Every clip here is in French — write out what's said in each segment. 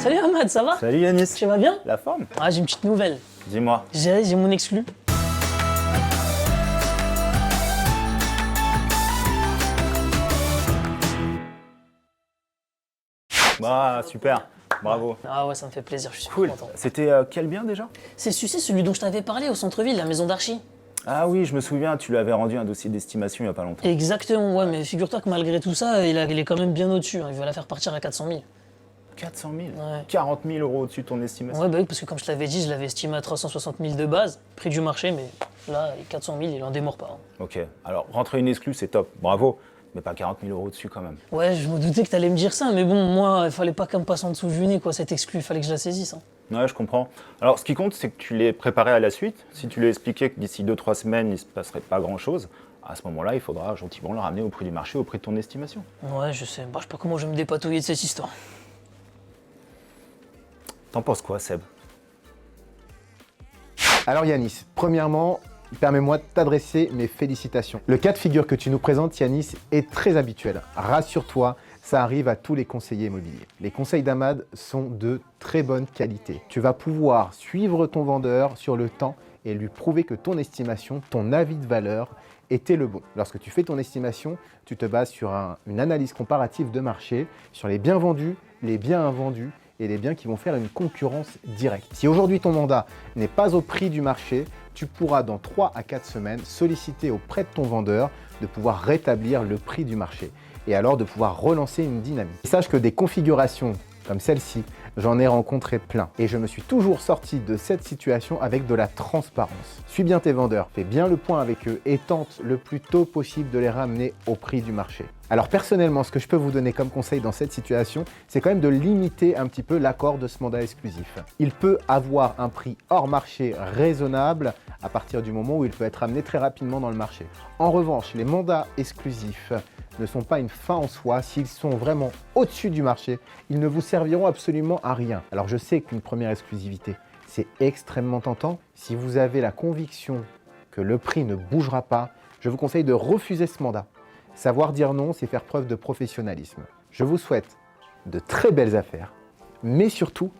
Salut Ahmad, ça va? Salut Yanis. Tu vas bien? La forme? Ah, j'ai une petite nouvelle. Dis-moi. J'ai mon exclu. Ah, super. Bravo. Ah ouais, ça me fait plaisir, je suis super Cool. content. C'était quel bien déjà? C'est celui dont je t'avais parlé au centre-ville, la maison d'archi. Ah oui, je me souviens, tu lui avais rendu un dossier d'estimation il y a pas longtemps. Exactement, ouais, mais figure-toi que malgré tout ça, il est quand même bien au-dessus. Hein. Il veut la faire partir à 400 000. 400 000? Ouais. 40 000 euros au-dessus de ton estimation? Ouais, bah oui, parce que comme je t'avais dit, je l'avais estimé à 360 000 de base, prix du marché, mais là, les 400 000, il en démord pas. Hein. Ok, alors rentrer une exclue, c'est top, bravo, mais pas 40 000 euros dessus quand même. Ouais, je me doutais que t'allais me dire ça, mais bon, moi, il fallait pas qu'elle me passe en dessous du nez, quoi, cette exclu, il fallait que je la saisisse. Hein. Ouais, je comprends. Alors, ce qui compte, c'est que tu l'aies préparé à la suite. Si tu lui as expliqué que d'ici 2-3 semaines, il ne se passerait pas grand-chose, à ce moment-là, il faudra gentiment le ramener au prix du marché, au prix de ton estimation. Ouais, je sais. Bah, je sais pas comment je vais me dépatouiller de cette histoire. T'en penses quoi, Seb? Alors Yanis, premièrement, permets-moi de t'adresser mes félicitations. Le cas de figure que tu nous présentes, Yanis, est très habituel. Rassure-toi, ça arrive à tous les conseillers immobiliers. Les conseils d'Ahmad sont de très bonne qualité. Tu vas pouvoir suivre ton vendeur sur le temps et lui prouver que ton estimation, ton avis de valeur était le bon. Lorsque tu fais ton estimation, tu te bases sur une analyse comparative de marché, sur les biens vendus, les biens invendus et les biens qui vont faire une concurrence directe. Si aujourd'hui ton mandat n'est pas au prix du marché, tu pourras dans 3 à 4 semaines solliciter auprès de ton vendeur de pouvoir rétablir le prix du marché et alors de pouvoir relancer une dynamique. Et sache que des configurations comme celle-ci, j'en ai rencontré plein et je me suis toujours sorti de cette situation avec de la transparence. Suis bien tes vendeurs, fais bien le point avec eux et tente le plus tôt possible de les ramener au prix du marché. Alors personnellement, ce que je peux vous donner comme conseil dans cette situation, c'est quand même de limiter un petit peu l'accord de ce mandat exclusif. Il peut avoir un prix hors marché raisonnable à partir du moment où il peut être amené très rapidement dans le marché. En revanche, les mandats exclusifs ne sont pas une fin en soi. S'ils sont vraiment au-dessus du marché, ils ne vous serviront absolument à rien. Alors je sais qu'une première exclusivité, c'est extrêmement tentant. Si vous avez la conviction que le prix ne bougera pas, je vous conseille de refuser ce mandat. Savoir dire non, c'est faire preuve de professionnalisme. Je vous souhaite de très belles affaires, mais surtout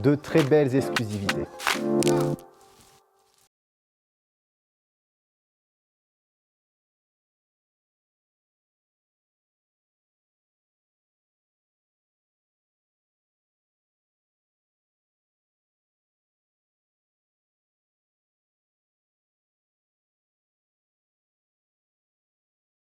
de très belles exclusivités.